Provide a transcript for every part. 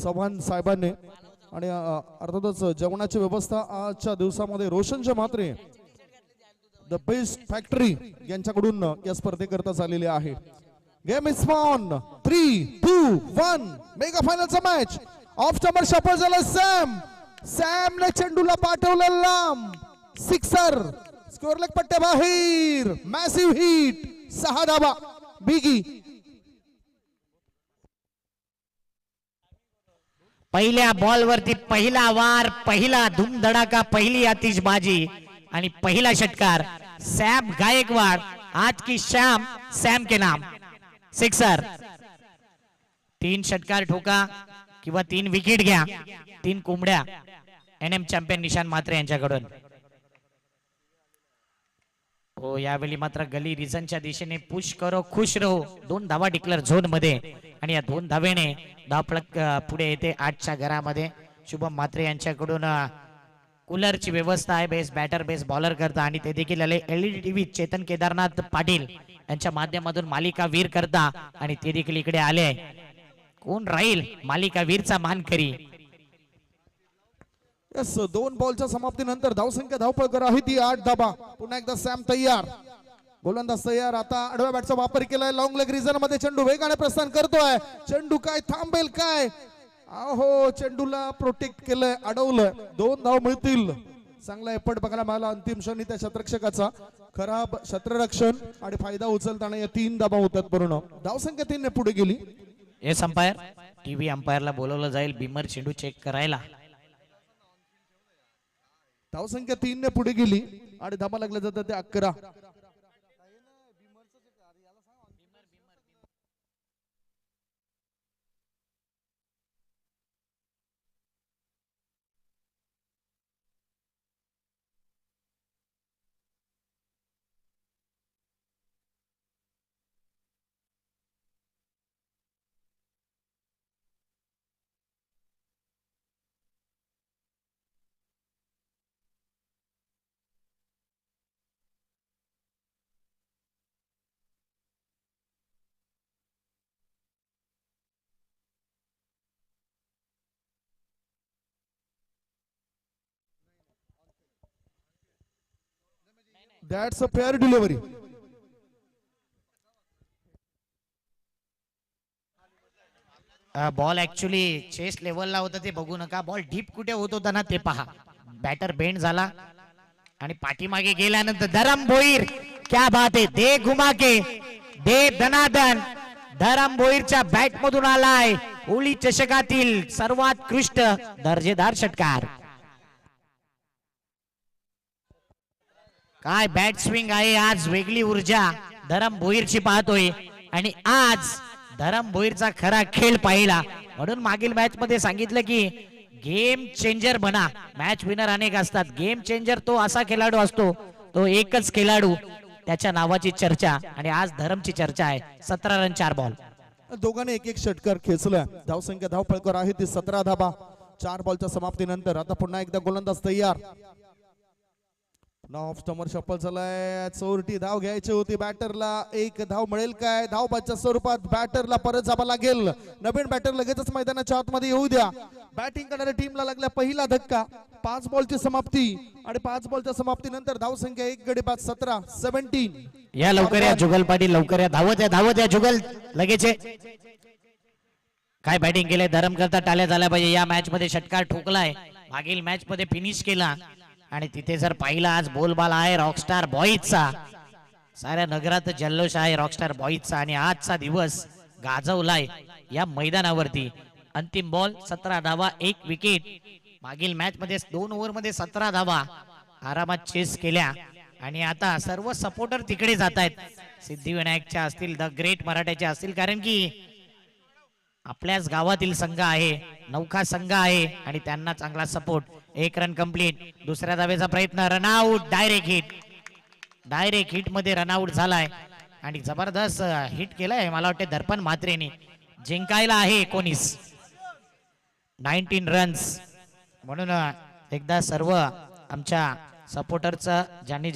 चव्हाण साहेबांनी आणि अर्थातच जेवणाची व्यवस्था आजच्या दिवसामध्ये रोशनच्या मात्रे द बेस्ट फॅक्टरी यांच्याकडून या स्पर्धेकरता झालेली आहे. Game is on. 3, 2, 1 मेगा फायनलचा मॅच. ऑफ स्टंपर शफल झाला. सॅमने चेंडूला पाठवलं लांब. सिक्सर. स्कोअर लेग पट्ट्या बाहेर. Massive hit. 6 धावा. बिगी पहिल्या बॉल वरती पहिला वार, पहिला धूमधडाका, पहिली आतिषबाजी आणि पहिला षटकार. सॅम गायकवाड, आज की शाम सॅम के नाम. सिक्सर. 3 षटकार ठोका किंवा 3 विकेट घ्या. 3 कोंबड्या एनएम चॅम्पियन निशान म्हात्रे यांच्याकडून. हो, यावेळी मात्र गली रिझनच्या दिशेने पुश करो खुश रहो 2 धावा डिक्लेअर झोन मध्ये आणि या 2 धावेने धावफलक पुढे येते 8च्या घरामध्ये. शुभम म्हात्रे यांच्याकडून कूलरची व्यवस्था आहे. बेस्ट बॅटर बेस्ट बॉलर करता आणि ते देखील आले एलईडी टीव्ही चेतन केदारनाथ पाटील यांच्या माध्यमातून मालिका वीर करता आणि ते देखील इकडे आले. कोण राहील मालिका वीरचा मानकरी. यस, 2 बॉलच्या समाप्तीनंतर धावसंख्या धावपळकर आहे ती 8 धाबा. पुन्हा एकदा सॅम तयार. गोलंदाज तयार. आता आडव्या बॅटचा वापर केलाय. लॉंग लेग रिझन मध्ये चेंडू वेगाने प्रस्थान करतोय. चेंडू काय थांबेल काय. अहो, चेंडूला प्रोटेक्ट केलंय, अडवलंय. 2 धाव मिळतील. चांगला एफर्ट बघायला मिळाला अंतिम क्षणी त्या क्षेत्ररक्षकाचा. खराब क्षेत्ररक्षण आणि फायदा उचलताना या 3 धाबा होतात पूर्ण. धावसंख्या 3 ने पुढे गेली. Yes umpire. टीव्ही अंपायरला बोलवलं जाईल बिमर चेंडू चेक करायला. धावसंख्या 3 ने पुढे गेली आणि धाबा लागल्या जातात ते 11. That's a fair delivery. Ball actually chest लेवलला होता ते बघू नका. बॉल डीप कुठे होत होता ना ते पहा. बॅटर बेंड झाला आणि पाठीमागे गेल्यानंतर धरम भोईर, क्या बात आहे. दे घुमा के दे दनादन. धरम भोईरच्या बॅट मधून आलाय होळी चषकातील सर्वोत्कृष्ट दर्जेदार षटकार. काय बॅट स्विंग आहे आज. वेगळी ऊर्जा धरम भोईरची पाहतोय आणि आज धरम भोईरचा खरा खेळ पाहिला. म्हणून मागील मॅच मध्ये सांगितलं की गेम चेंजर बना. मॅच विनर अनेक असतात, गेम चेंजर तो असा खेळाडू असतो, तो एकच खेळाडू त्याच्या नावाची चर्चा आणि आज धरमची चर्चा आहे. 17 रन 4 बॉल. दोघांनी एक षटकार खेचला. धावसंख्या धावपळकर आहे ती 17 धाबा 4 बॉलच्या समाप्तीनंतर. आता पुन्हा एकदा गोलंदाज तयार. ऑफ स्टंपर शफल झालाय. चोरटी धाव घ्यायची होती बॅटरला. 1 धाव मिळेल काय. धाव बादच्या स्वरूपात बॅटरला परत जावं लागेल. नवीन बॅटर लगेचच मैदानाच्या आतमध्ये येऊ द्या. बॅटिंग करणाऱ्या टीमला लागला पहिला धक्का. 5 बॉलची समाप्ती आणि 5 बॉलच्या समाप्तीनंतर धावसंख्या 1 गडी बाद 17. या लवकर या जुगल पाटील, लवकर या. धावत या जुगल लगेच. काय बॅटिंग केलंय धरम करता. टाळ्या झाल्या पाहिजे. या मॅच मध्ये षटकार ठोकलाय. मागील मॅच मध्ये फिनिश केला आणि तिथे जर पाहिला आज बोलबाला आहे रॉकस्टार बॉईजचा. साऱ्या नगरात जल्लोष आहे रॉकस्टार बॉईजचा आणि आजचा दिवस गाजवलाय या मैदानावरती. अंतिम बॉल 17 धावा 1 विकेट. मागील मॅच मध्ये 2 ओव्हर मध्ये 17 धावा आरामात चेस केल्या आणि आता सर्व सपोर्टर तिकडे जात आहेत. सिद्धिविनायकच्या असतील, द ग्रेट मराठ्याच्या असतील, कारण की आपल्याच गावातील संघ आहे, नौखा संघ आहे आणि त्यांना चांगला सपोर्ट. 1 run complete. दुसऱ्या धावेचा प्रयत्न. रनआउट. डायरेक्ट हिट मध्ये रनआउट झालाय आणि जबरदस्त हिट केलाय. मला वाटते दर्पण म्हात्रेने. जिंकायला आहे 19 रन्स. म्हणून एकदा सर्व आमच्या सपोर्टरचं ज्यांनी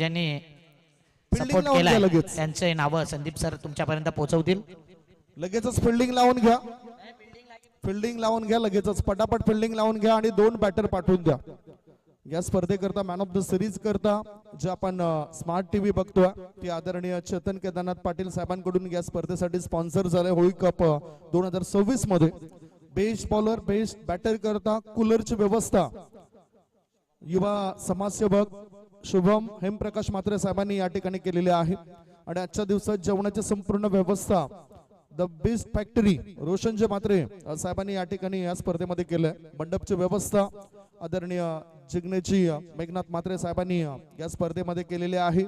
सपोर्ट केलाय त्यांचे नाव संदीप सर तुमच्यापर्यंत पोहोचवतील. लगेचच फिल्डिंग लावून घ्या. फिल्डिंग लावून घ्या लगेचच, पटापट फिल्डिंग लावून घ्या आणि 2 बॅटर पाठवून द्या. या स्पर्धेकरता मॅन ऑफ द सिरीज करता जे आपण स्मार्ट टीव्ही बघतोय ते आदरणीय चेतन केदारनाथ पाटील साहेबांकडून या स्पर्धेसाठी स्पॉन्सर झाले. होळी कप 2026 मध्ये बेस्ट बॉलर बेस्ट बॅटर करता कूलरची व्यवस्था युवा समाजसेवक शुभम हेमप्रकाश म्हात्रे साहेबांनी या ठिकाणी केलेली आहे. आणि आजच्या दिवसात जेवणाची संपूर्ण व्यवस्था the best factory Roshanji Mhatre साहेबांनी या ठिकाणी या स्पर्धेमध्ये केलंय. मंडपची व्यवस्था आदरणीय जिग्नेजी मेघनाथ म्हात्रे साहेबांनी या स्पर्धेमध्ये केलेले आहे.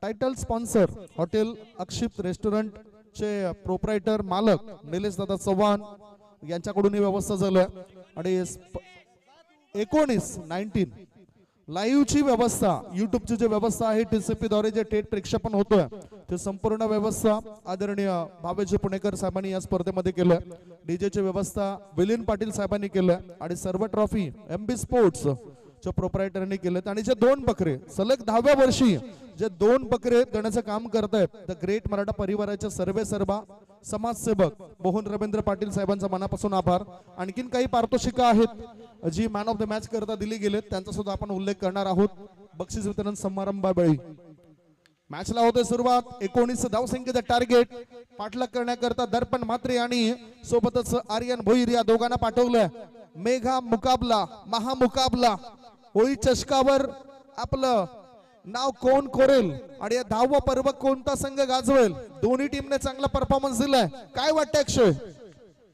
टायटल स्पॉन्सर हॉटेल अक्षिप्त रेस्टॉरंट चे प्रोप्रायटर मालक निलेश दादा चव्हाण यांच्याकडून ही व्यवस्था झाली. आणि 19 लाईव्ह ची व्यवस्था युट्यूबची जी व्यवस्था आहे TCP द्वारे जे थेट प्रक्षेपण होतोय ते संपूर्ण व्यवस्था आदरणीय भावेजी पुणेकर साहेबांनी या स्पर्धेमध्ये केलं. डीजे ची व्यवस्था विलिन पाटील साहेबांनी केलं. आणि सर्व ट्रॉफी MB स्पोर्ट्स च्या प्रोप्रायटरने केलेत. आणि जे 2 बकरे सलग 10व्या वर्षी जे 2 बकरे देण्याचं काम करतायत द ग्रेट मराठा परिवाराचे सर्वेसर्वा समाजसेवक मोहन रवींद्र पाटील साहेबांचा मनापासून आभार. आणखीन काही पारितोषिकं आहेत जी मॅन ऑफ द मॅच करता दिली गेलेत त्यांचा सुद्धा आपण उल्लेख करणार आहोत. बक्षीस वितरण समारंभावेळी मॅचला होते सुरुवात. 19 धावसंख्येचं टार्गेट पाठलाग करण्याकरता दर्पण म्हात्रे आणि सोबतच आर्यन भोईर या दोघांना पाठवलंय. मेघा मुकाबला महामुकाबला होळी चषकावर आपलं नाव कोण कोरेल आणि 10वं पर्व कोणता संघ गाजवेल. दोन्ही टीमने चांगला परफॉर्मन्स दिलाय. काय वाटतं अक्षय?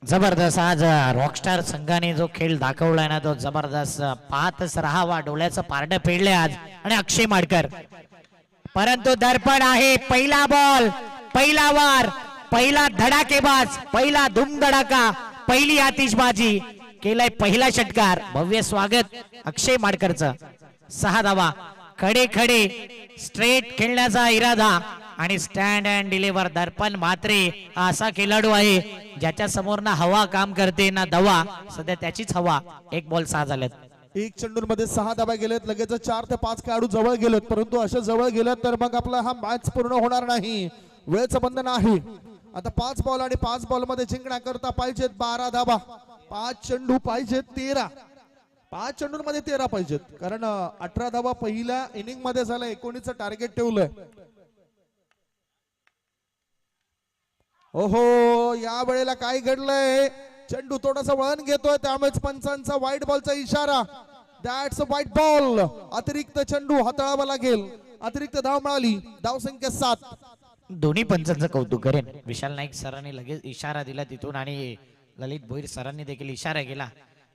जबरदस्त आज रॉकस्टार संघाने जो खेळ दाखवलाय ना तो जबरदस्त. पाहतच राहावा, डोळ्याचं पारडं फेडलंय आज. आणि अक्षय माडकर परंतु दर्पण आहे. पहिला बॉल पहिला वार पहिला धडाकेबाज पहिला धुमधडाका पहिली आतिषबाजी केलाय पहिला षटकार. भव्य स्वागत अक्षय माडकरचं. 6 धावा खडे खडे स्ट्रेट खेळण्याचा इरादा आणि स्टँड अँड डिलिव्हर. दर्पण म्हात्रे असा खेळाडू आहे ज्याच्या समोर ना हवा काम करते ना दवा. सध्या त्याचीच हवा. 1 बॉल 6 झालेत. 1 चेंडूमध्ये 6 धावा गेलेत. लगेच 4 ते 5 खेळाडू जवळ गेलेत. परंतु असे जवळ गेलेत तर मग आपला हा मॅच पूर्ण होणार नाही. वेळेचं बंधन आहे. आता 5 बॉल आणि 5 बॉल मध्ये जिंकण्याकरता पाहिजेत 12 धावा. 5 चेंडू पाहिजेत 13. 5 चेंडूंमध्ये 13 पाहिजेत. कारण 18 धावा पहिल्या इनिंग मध्ये झालं. 19चं टार्गेट ठेवलंय. ओहो या वेळेला काय घडलंय? चेंडू थोडासा वळण घेतोय त्यामुळे पंचांचा व्हाईट बॉलचा इशारा. That's a white ball. अतिरिक्त चेंडू हाताळावा लागेल. अतिरिक्त धाव मिळाली. धावसंख्या 7. दोन्ही पंचांचं कौतुक करेन. विशाल नाईक सरांनी लगेच इशारा दिला तिथून आणि ललित भोईर सरांनी देखील इशारा केला.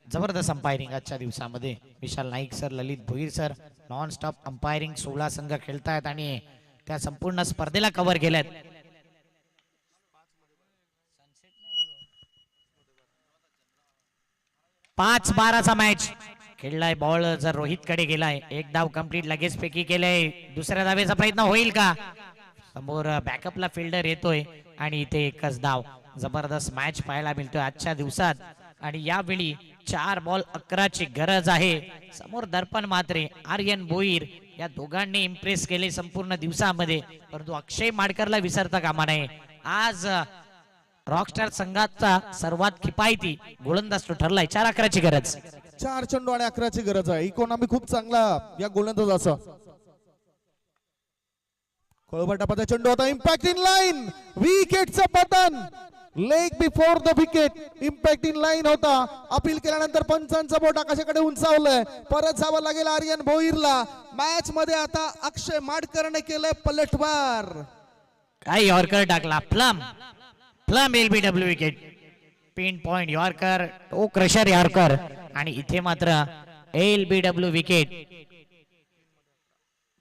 जबरदस्त अंपायरिंग आजच्या दिवसामध्ये. Vishal Naik sir Lalit Bhoir sir non stop umpiring. 16 संघ खेळतायत आणि त्या संपूर्ण स्पर्धेला कव्हर केल्यात. 5-12चा मॅच खेळलाय. बॉल जर रोहित कडे गेलाय. 1 धाव कंप्लीट लगेच फेकी केलंय. दुसऱ्या धावेचा प्रयत्न होईल का? समोर बॅकअपला फिल्डर येतोय आणि इथे 1च धाव. जबरदस्त मॅच पाहायला मिळतोय आजच्या दिवसात. आणि यावेळी 4 बॉल 11ची गरज आहे. समोर दर्पण म्हात्रे आर्यन भोईर या दोघांनी इम्प्रेस केले संपूर्ण दिवसामध्ये. परंतु अक्षय माडकरला विसरता कामा नये. आज रॉकस्टार संघाचा सर्वात किफायती गोलंदाज तो ठरलाय. 4-11ची गरज. 4 चेंडू आणि 11ची गरज आहे. इकॉनॉमी खूप चांगला या गोलंदाजाचा. खोळबटापदा चेंडू होता. Impact in line. विकेटचं पतन. Leg before the wicket. Impact in line होता. अपील केल्यानंतर पंचांचा बोट आकाशाकडे उंचावलंय. परत जावं लागेल आर्यन भोईरला. मॅच मध्ये आता अक्षय माडकरने केलंय पलटवार. काय यॉर्कर टाकला. Plumb LBW wicket. Pinpoint yorker toe crusher yorker. आणि इथे मात्र LBW विकेट.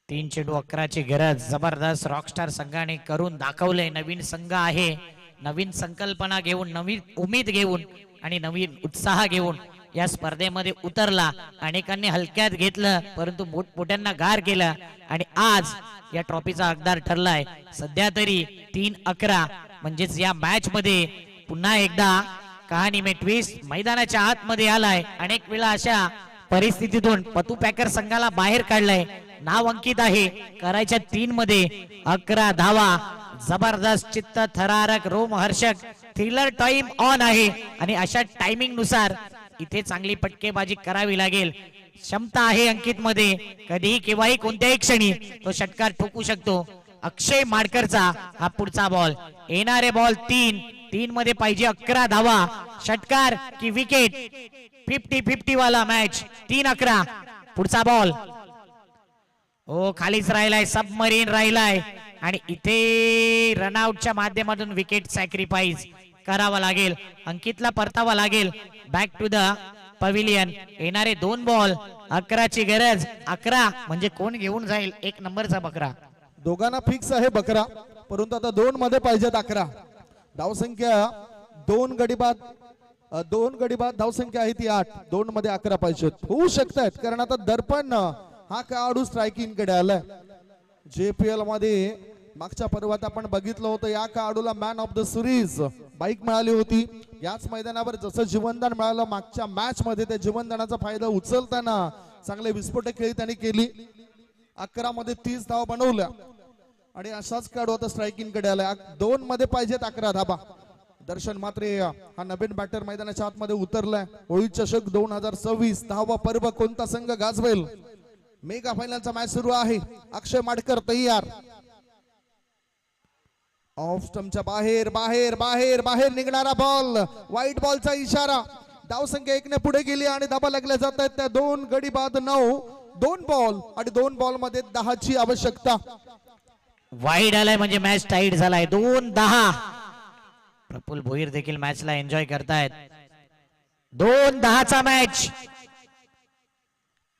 3 चेंडू 11ची गरज. जबरदस्त रॉकस्टार संघाने करून दाखवलंय. नवीन संघ आहे. नवीन संकल्पना घेऊन नवीन उमेद घेऊन आणि नवीन उत्साह घेऊन या स्पर्धेमध्ये उतरला. अनेकांनी हलक्यात घेतलं परंतु मोठमोठ्यांना गार केलं आणि आज या ट्रॉफीचा हकदार ठरलाय. सध्या तरी 3-11 म्हणजेच या मॅच मध्ये पुन्हा एकदा कहाणी में ट्विस्ट मैदानाच्या आतमध्ये आलाय. अनेक वेळा अशा परिस्थितीतून पतू पॅकर संघाला बाहेर काढलाय. नाव अंकित आहे. करायच्या 3 मध्ये 11 धावा. जबरदस्त चित्त थरारक रोमहर्षक थ्रिलर टाइम ऑन आहे आणि अशा टायमिंग नुसार इथे चांगली फटकेबाजी करावी लागेल. क्षमता आहे अंकित मध्ये, कधीही केव्हाही कोणत्याही क्षणी तो षटकार ठोकू शकतो. अक्षय माडकरचा हा पुढचा बॉल. येणारे बॉल 3 मध्ये पाहिजे 11 धावा. षटकार की विकेट, 50-50 वाला मॅच. 3-11. पुढचा बॉल ओ खालीच राहिलाय, सबमरीन राहिलाय आणि इथे रनआउटच्या माध्यमातून विकेट सॅक्रिफाईस करावा लागेल. अंकितला परतावा लागेल बॅक टू द पविलियन. येणारे 2 बॉल, 11 ची गरज. 11 म्हणजे कोण घेऊन जाईल 1 नंबरचा बकरा. दोघांना फिक्स आहे बकरा, परंतु आता 2 मध्ये पाहिजेत 11. धावसंख्या 2 गडी बाद धावसंख्या आहे ती 8. 2 मध्ये 11 पाहिजेत. होऊ शकतात कारण आता दर्पण हा खेळाडू स्ट्रायकिंग कडे आलाय. JPL मध्ये मागच्या पर्वात आपण बघितलं होतं या खेळाडूला man of the series bike मिळाली होती. याच मैदानावर जसं जीवनदान मिळालं मागच्या मॅच मध्ये, त्या जीवनदानाचा फायदा उचलताना चांगले विस्फोटक खेळी त्यांनी केली. 11 मध्ये 30 धावा बनवल्या आणि अशाच खेळाडू आता स्ट्रायकिंग कडे आलाय. 2 मध्ये पाहिजेत 11 धावा. दर्शन मात्रे हा नवीन बॅटर मैदानाच्या आतमध्ये उतरलाय. होळी चषक 2026 10वा पर्व कोणता संघ गाजवेल? मेगा फायनलचा मॅच सुरू आहे. अक्षय माडकर तयार. ऑफ स्टंपच्या बाहेर बाहेर बाहेर बाहेर निघणारा बॉल, व्हाईट बॉलचा इशारा. धावसंख्या 1 ने पुढे गेली आणि धाबा लागल्या जात आहेत त्या 2 गडी बाद 9. 2 बॉल आणि 2 बॉल मध्ये 10 ची आवश्यकता. वाईड आलाय म्हणजे मॅच टाईट झालाय. 2-10. प्रफुल्ल भोईर देखील मॅचला एन्जॉय करतायत. 2-10 चा मॅच.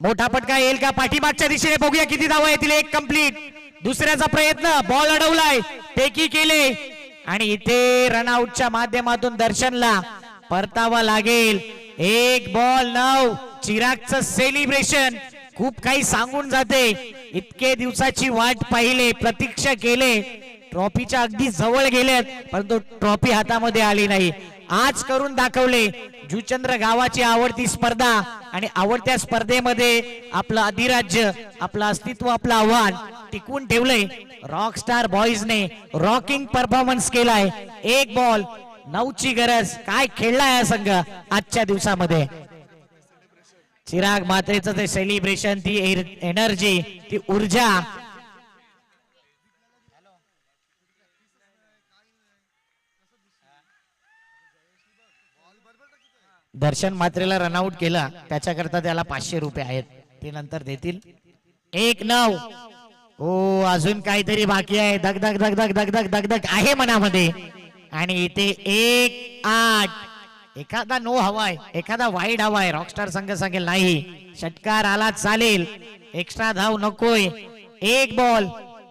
मोठा फटका येईल का? पाठीमागच्या दिशेने बघूया किती धावा येतील. 1 कंप्लीट. दुसऱ्याचा प्रयत्न, बॉल अडवलाय, टेकी केले आणि इथे रनआउटच्या माध्यमातून दर्शनला परतावा लागेल. 1 बॉल 9. चिरागचं सेलिब्रेशन खूप काही सांगून जाते. इतके दिवसाची वाट पाहिले, प्रतीक्षा केले, ट्रॉफीच्या अगदी जवळ गेलेत, परंतु ट्रॉफी हातामध्ये आली नाही. आज करून दाखवले. जुचंद्र गावाची आवडती स्पर्धा आणि आवडत्या स्पर्धेमध्ये आपलं अधिराज्य, आपलं अस्तित्व, आपलं आव्हान टिकवून ठेवलंय. रॉकस्टार बॉईजने रॉकिंग परफॉर्मन्स केलाय. 1 बॉल 9 ची गरज. काय खेळलाय हा संघ आजच्या दिवसामध्ये. चिराग मात्रेचं ते सेलिब्रेशन, ती एनर्जी, ती ऊर्जा. दर्शन मात्रेला रनआउट केला, त्याच्याकरता त्याला 500 रुपये आहेत, ते नंतर देतील. 1-9. हो अजून काहीतरी बाकी आहे. धक धक धक धक धक धक धक धक आहे मनामध्ये. आणि इथे 1-8. एखादा नो हवाय, एखादा वाईड हवाय. रॉकस्टार संघ सांगेल नाही, षटकार आला चालेल, एक्स्ट्रा धाव नकोय. 1 बॉल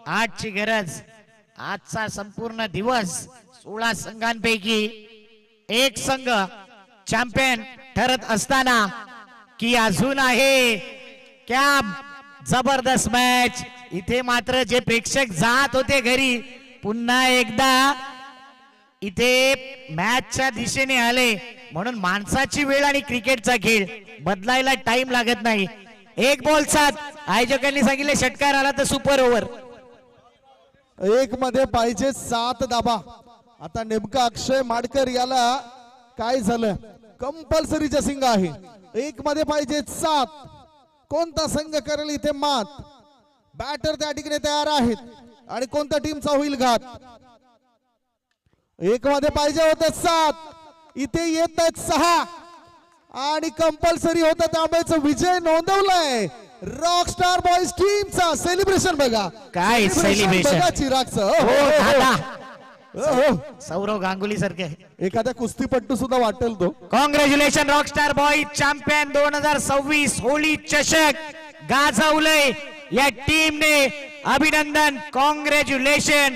8 ची गरज. आजचा संपूर्ण दिवस 16 संघांपैकी 1 संघ चॅम्पियन ठरत असताना की अजून आहे क्या जबरदस्त मॅच. इथे मात्र जे प्रेक्षक जात होते घरी, पुन्हा एकदा इथे मॅचच्या दिशेने आले. म्हणून माणसाची वेळ आणि क्रिकेटचा खेळ बदलायला टाइम लागत नाही. 1 बॉल 7. आयोजकांनी सांगितले षटकार आला तर सुपर ओव्हर. 1 मध्ये पाहिजे 7 धाबा. आता नेमका अक्षय माडकर याला काय झालं? कंपल्सरी जसिंग आहे. 1 मध्ये पाहिजे 7. कोणता संघ करेल इथे मात? बॅटर त्या ठिकाणी तयार आहेत आणि कोणत्या टीमचा होईल घात? 1 मध्ये पाहिजे होते 7, इथे येत आहेत 6 आणि कंपल्सरी होता, त्यामुळे विजय नोंदवलाय रॉकस्टार बॉईज टीमचा. सेलिब्रेशन बघा, काय सेलिब्रेशन बघा चिरागचं. सौरव गांगुली सारखे एखाद्या कुस्तीपट्टू सुद्धा वाटेल तो. Congratulation Rockstar boys champion 2026 Holi चषक गाजवलंय या टीमने. अभिनंदन, कॉंग्रॅच्युलेशन.